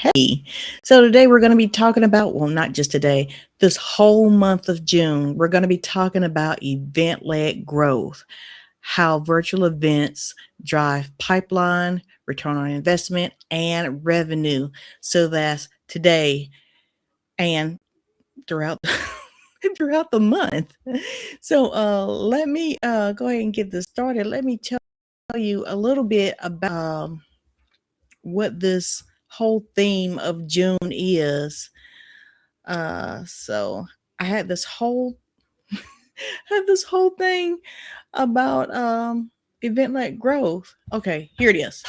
Hey, so today we're going to be talking about, well, not just today, this whole month of June, we're going to be talking about event led growth, how virtual events drive pipeline, return on investment, and revenue. So that's today and throughout. Throughout the month. So let me go ahead and get this started. Let me tell you a little bit about what this whole theme of June is. So I had this whole thing about event-led growth. Okay, here it is.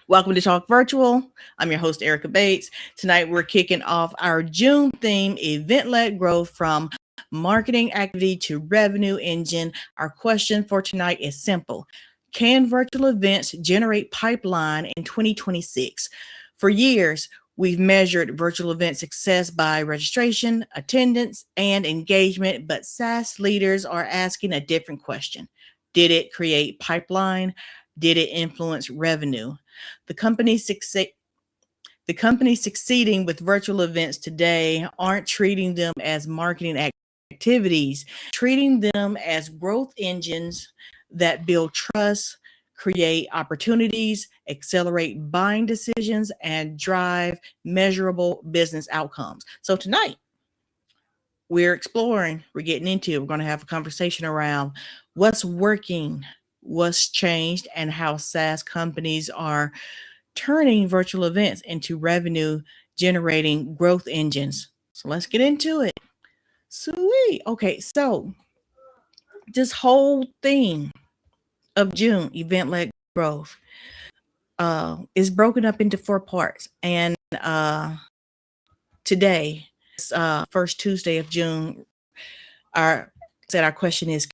Welcome to Talk Virtual. I'm your host, Erica Bates. Tonight we're kicking off our June theme, event-led growth from marketing activity to revenue engine. Our question for tonight is simple. Can virtual events generate pipeline in 2026? For years, we've measured virtual event success by registration, attendance, and engagement, but SaaS leaders are asking a different question. Did it create pipeline? Did it influence revenue? The companies succeeding with virtual events today aren't treating them as marketing activities, treating them as growth engines that build trust, create opportunities, accelerate buying decisions, and drive measurable business outcomes. So tonight, we're exploring, we're getting into, we're going to have a conversation around what's working, what's changed, and how SaaS companies are turning virtual events into revenue generating growth engines. So let's get into it. Sweet. Okay, so this whole thing of June, event led growth, is broken up into 4 parts. And today, first Tuesday of June, our question is,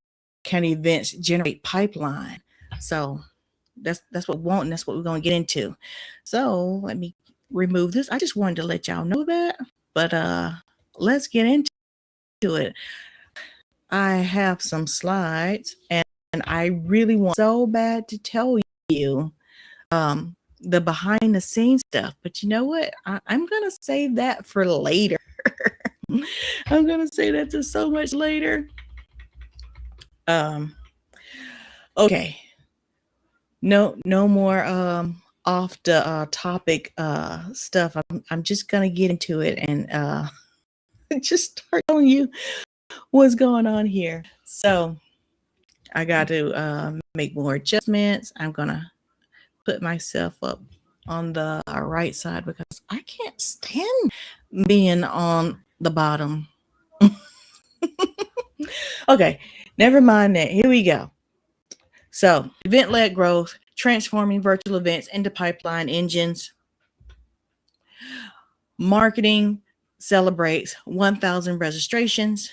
can events generate pipeline? So that's what we want, and that's what we're going to get into. So let me remove this. I just wanted to let y'all know that, but let's get into it. I have some slides, and I really want so bad to tell you the behind the scenes stuff, but you know what? I'm gonna save that for later. I'm gonna say that to so much later. Okay. No more off the topic stuff. I'm just gonna get into it and just start telling you what's going on here. So I got to make more adjustments. I'm gonna put myself up on the right side because I can't stand being on the bottom. Okay, never mind that. Here we go. So event-led growth, transforming virtual events into pipeline engines. Marketing celebrates 1,000 registrations.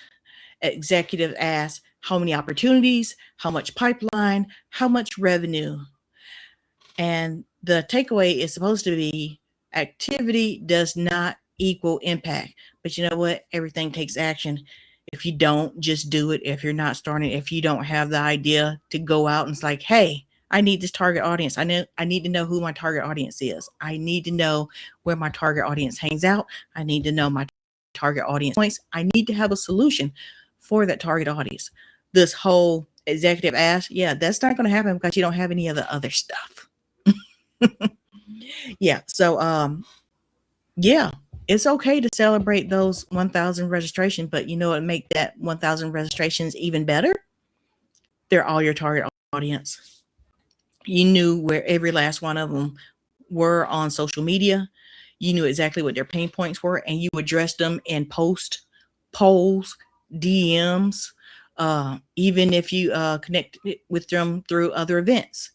Executive asks how many opportunities, how much pipeline, how much revenue. And the takeaway is supposed to be activity does not equal impact. But you know what? Everything takes action. If you don't just do it, if you're not starting, if you don't have the idea to go out and it's like, hey, I need this target audience. I need to know who my target audience is. I need to know where my target audience hangs out. I need to know my target audience points. I need to have a solution for that target audience. This whole executive ask, yeah, that's not going to happen because you don't have any of the other stuff. Yeah. So, yeah, it's okay to celebrate those 1,000 registrations, but you know what make that 1,000 registrations even better? They're all your target audience. You knew where every last one of them were on social media. You knew exactly what their pain points were, and you addressed them in posts, polls, DMs, even if you connected with them through other events.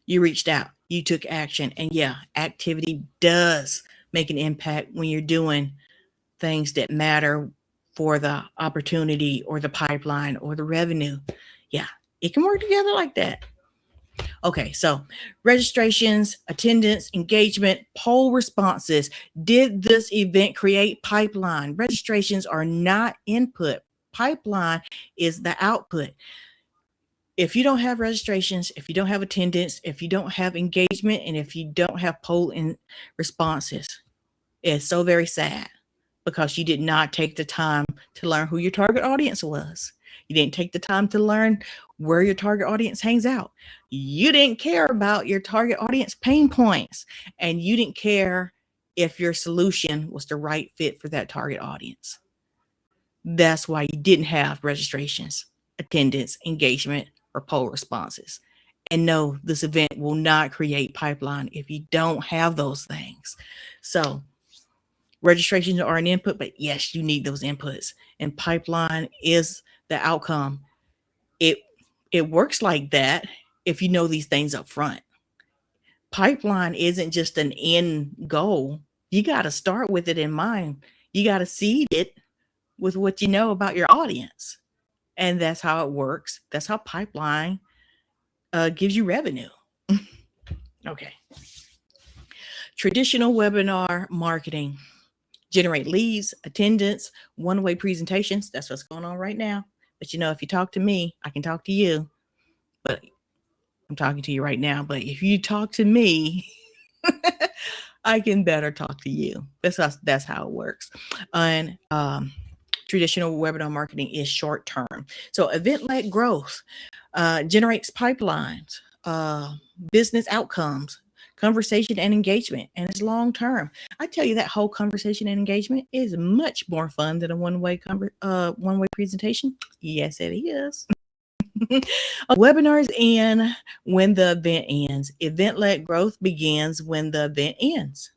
You reached out, you took action, and yeah, activity does make an impact when you're doing things that matter for the opportunity or the pipeline or the revenue. Yeah, it can work together like that. Okay, so registrations, attendance, engagement, poll responses. Did this event create pipeline? Registrations are not input. Pipeline is the output. If you don't have registrations, if you don't have attendance, if you don't have engagement, and if you don't have poll in responses, it's so very sad because you did not take the time to learn who your target audience was. You didn't take the time to learn where your target audience hangs out. You didn't care about your target audience pain points, and you didn't care if your solution was the right fit for that target audience. That's why you didn't have registrations, attendance, engagement, or poll responses. And no, this event will not create pipeline if you don't have those things. So registrations are an input, but yes, you need those inputs. And pipeline is the outcome. It works like that if you know these things up front. Pipeline isn't just an end goal. You got to start with it in mind. You got to seed it with what you know about your audience. And that's how it works. That's how pipeline gives you revenue. Okay. Traditional webinar marketing. Generate leads, attendance, one-way presentations. That's what's going on right now. But if you talk to me, I can talk to you. But I'm talking to you right now. But if you talk to me, I can better talk to you. That's how it works. And traditional webinar marketing is short term. So event-led growth generates pipelines, business outcomes, conversation and engagement, and it's long term. I tell you, that whole conversation and engagement is much more fun than a one-way presentation. Yes, it is. Webinars end when the event ends. Event-led growth begins when the event ends.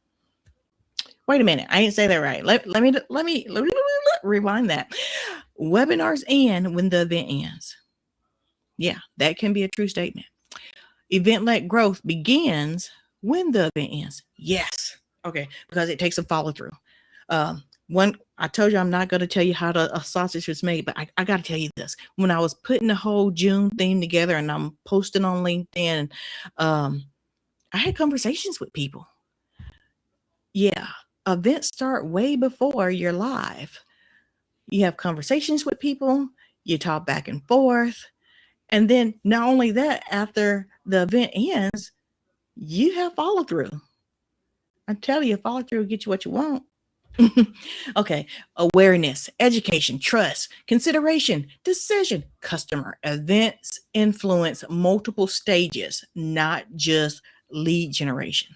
Wait a minute, I didn't say that right. Let me rewind that. Webinars end when the event ends. Yeah, that can be a true statement. Event-led growth begins when the event ends. Yes. Okay, because it takes a follow-through. I told you I'm not going to tell you how a sausage was made, but I got to tell you this. When I was putting the whole June theme together and I'm posting on LinkedIn, I had conversations with people. Yeah, events start way before you're live. You have conversations with people, you talk back and forth, and then not only that, after the event ends, you have follow-through. I tell you, follow-through will get you what you want. Okay, awareness, education, trust, consideration, decision, customer. Events influence multiple stages, not just lead generation.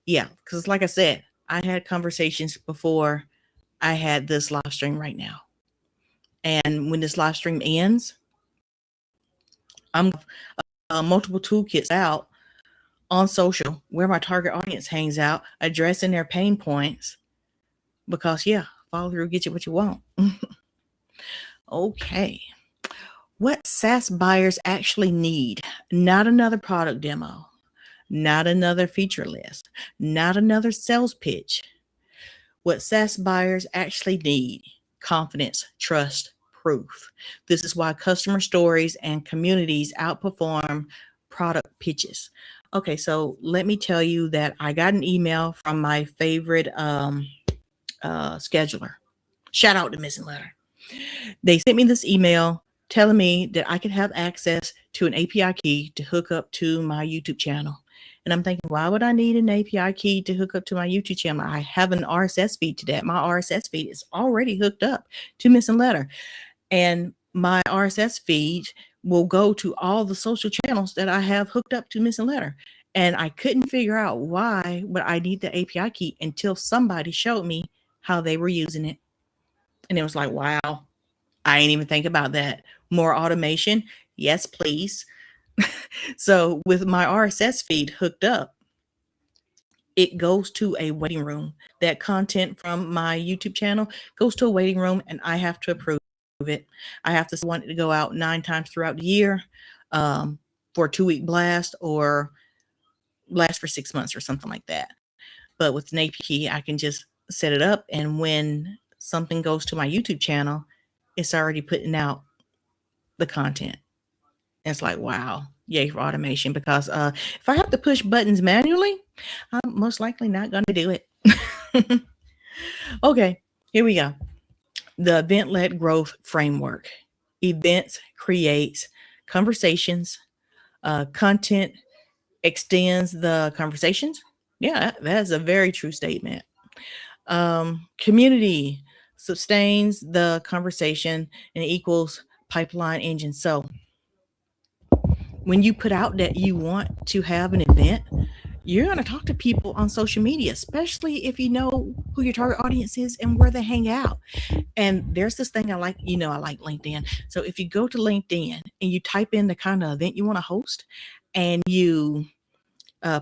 Yeah, because like I said, I had conversations before I had this live stream right now. And when this live stream ends, I'm multiple toolkits out on social where my target audience hangs out, addressing their pain points. Because follow through, get you what you want. Okay. What SaaS buyers actually need, not another product demo, not another feature list, not another sales pitch. What SaaS buyers actually need: confidence, trust, proof. This is why customer stories and communities outperform product pitches. Okay, so let me tell you that I got an email from my favorite scheduler. Shout out to Missing Letter. They sent me this email telling me that I could have access to an API key to hook up to my YouTube channel. And I'm thinking, why would I need an API key to hook up to my YouTube channel? I have an RSS feed to that. My RSS feed is already hooked up to Missing Letter. And my RSS feed will go to all the social channels that I have hooked up to Missing Letter. And I couldn't figure out why would I need the API key until somebody showed me how they were using it. And it was like, wow, I ain't even think about that. More automation? Yes, please. So with my RSS feed hooked up, it goes to a waiting room. That content from my YouTube channel goes to a waiting room, and I have to approve it. I have to want it to go out 9 times throughout the year for a 2-week blast, or last for 6 months or something like that. But with an API key, I can just set it up, and when something goes to my YouTube channel, it's already putting out the content. And it's like, wow, yay for automation. Because if I have to push buttons manually, I'm most likely not going to do it. Okay, here we go. The event-led growth framework. Events creates conversations, content extends the conversations. Yeah, that's a very true statement. Community sustains the conversation and equals pipeline engine. So when you put out that you want to have an event, you're going to talk to people on social media, especially if you know who your target audience is and where they hang out. And there's this thing I like, I like LinkedIn. So if you go to LinkedIn and you type in the kind of event you want to host and you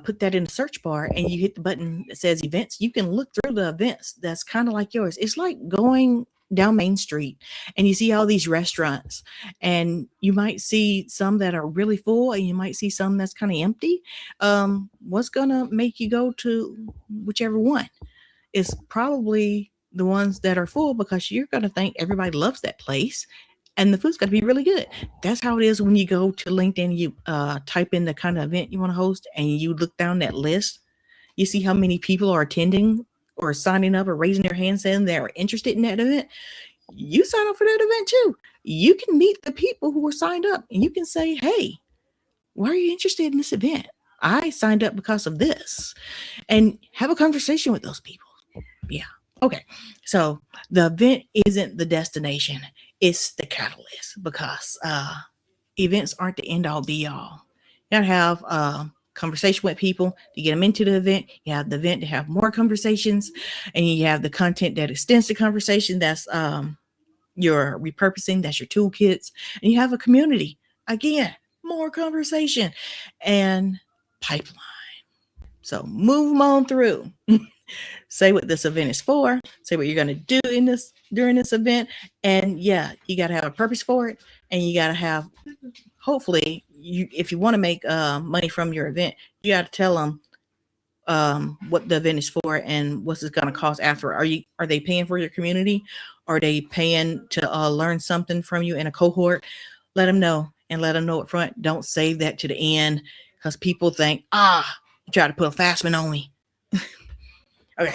put that in the search bar and you hit the button that says events, you can look through the events that's kind of like yours. It's like going down Main Street and you see all these restaurants and you might see some that are really full and you might see some that's kind of empty. What's going to make you go to whichever one is probably the ones that are full because you're going to think everybody loves that place and the food's got to be really good. That's how it is when you go to LinkedIn, you type in the kind of event you want to host and you look down that list. You see how many people are attending or signing up or raising their hand saying they're interested in that event. You sign up for that event too. You can meet the people who are signed up and you can say, hey, why are you interested in this event? I signed up because of this. And have a conversation with those people. Yeah. Okay. So the event isn't the destination. It's the catalyst because events aren't the end all be all. You gotta have conversation with people to get them into the event. You have the event to have more conversations, and you have the content that extends the conversation. That's your repurposing. That's your toolkits, and you have a community. Again, more conversation and pipeline. So move them on through. Say what this event is for, say what you're going to do in this during this event. And yeah, you got to have a purpose for it. And you got to have, hopefully, if you want to make money from your event, you got to tell them what the event is for and what's it going to cost after. Are they paying for your community? Are they paying to learn something from you in a cohort? Let them know and let them know up front. Don't save that to the end because people think, you try to put a fast one on me. Okay.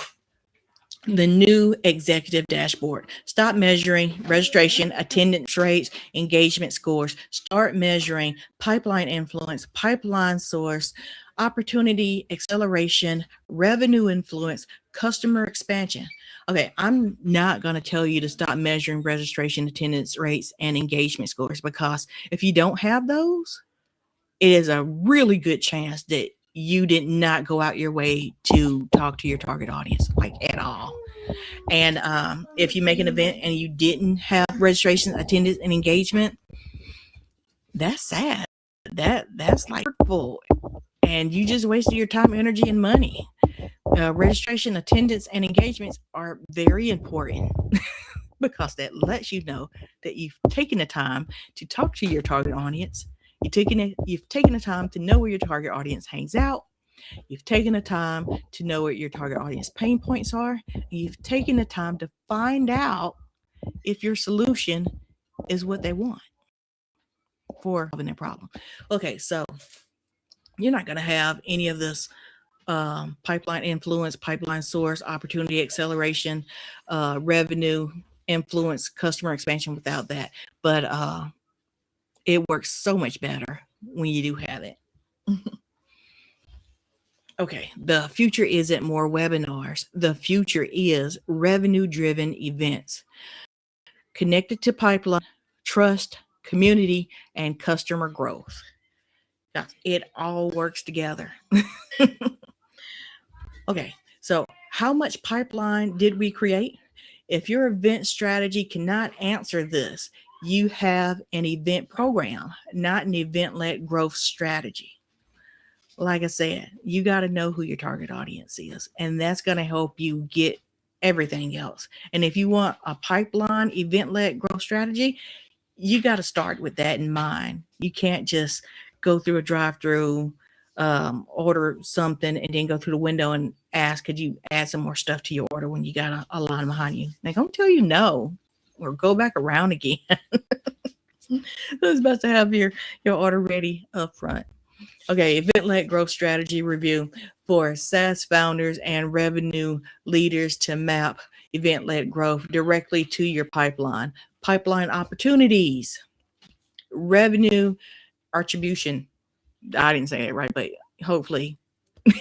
The new executive dashboard. Stop measuring registration, attendance rates, engagement scores. Start measuring pipeline influence, pipeline source, opportunity acceleration, revenue influence, customer expansion. Okay, I'm not going to tell you to stop measuring registration, attendance rates, and engagement scores because if you don't have those, it is a really good chance that you did not go out your way to talk to your target audience, like at all. And if you make an event and you didn't have registration, attendance, and engagement, that's sad. That's like hurtful. And you just wasted your time, energy, and money. Registration, attendance, and engagements are very important because that lets you know that you've taken the time to talk to your target audience. You've taken the time to know where your target audience hangs out. You've taken the time to know what your target audience pain points are. You've taken the time to find out if your solution is what they want for solving their problem. Okay, so you're not going to have any of this pipeline influence, pipeline source, opportunity acceleration, revenue influence, customer expansion without that. But it works so much better when you do have it. Okay, the future isn't more webinars. The future is revenue-driven events connected to pipeline, trust, community, and customer growth. It all works together. Okay, so how much pipeline did we create? If your event strategy cannot answer this, you have an event program, not an event-led growth strategy. Like I said, you got to know who your target audience is, and that's going to help you get everything else. And if you want a pipeline event-led growth strategy, you got to start with that in mind. You can't just go through a drive-through, order something, and then go through the window and ask, could you add some more stuff to your order when you got a line behind you? They're going to tell you no, or go back around again. So it's best to have your order ready up front. Okay, event-led growth strategy review for SaaS founders and revenue leaders to map event-led growth directly to your pipeline. Pipeline opportunities, revenue attribution. I didn't say it right, but hopefully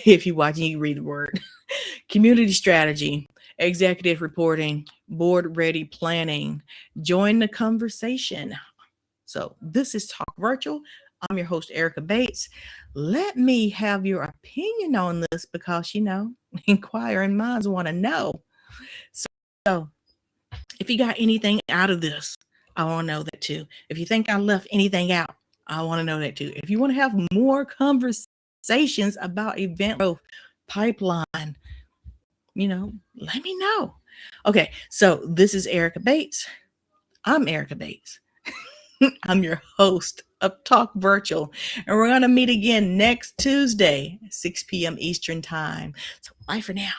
if you watch and you read the word. Community strategy, executive reporting, board ready planning. Join the conversation. So this is Talk Virtual. I'm your host, Erica Bates. Let me have your opinion on this because, inquiring minds want to know. So if you got anything out of this, I want to know that too. If you think I left anything out, I want to know that too. If you want to have more conversations about event growth pipeline, let me know. Okay, so this is Erica Bates. I'm Erica Bates. I'm your host of Talk Virtual, and we're going to meet again next Tuesday, 6 p.m. Eastern Time. So bye for now.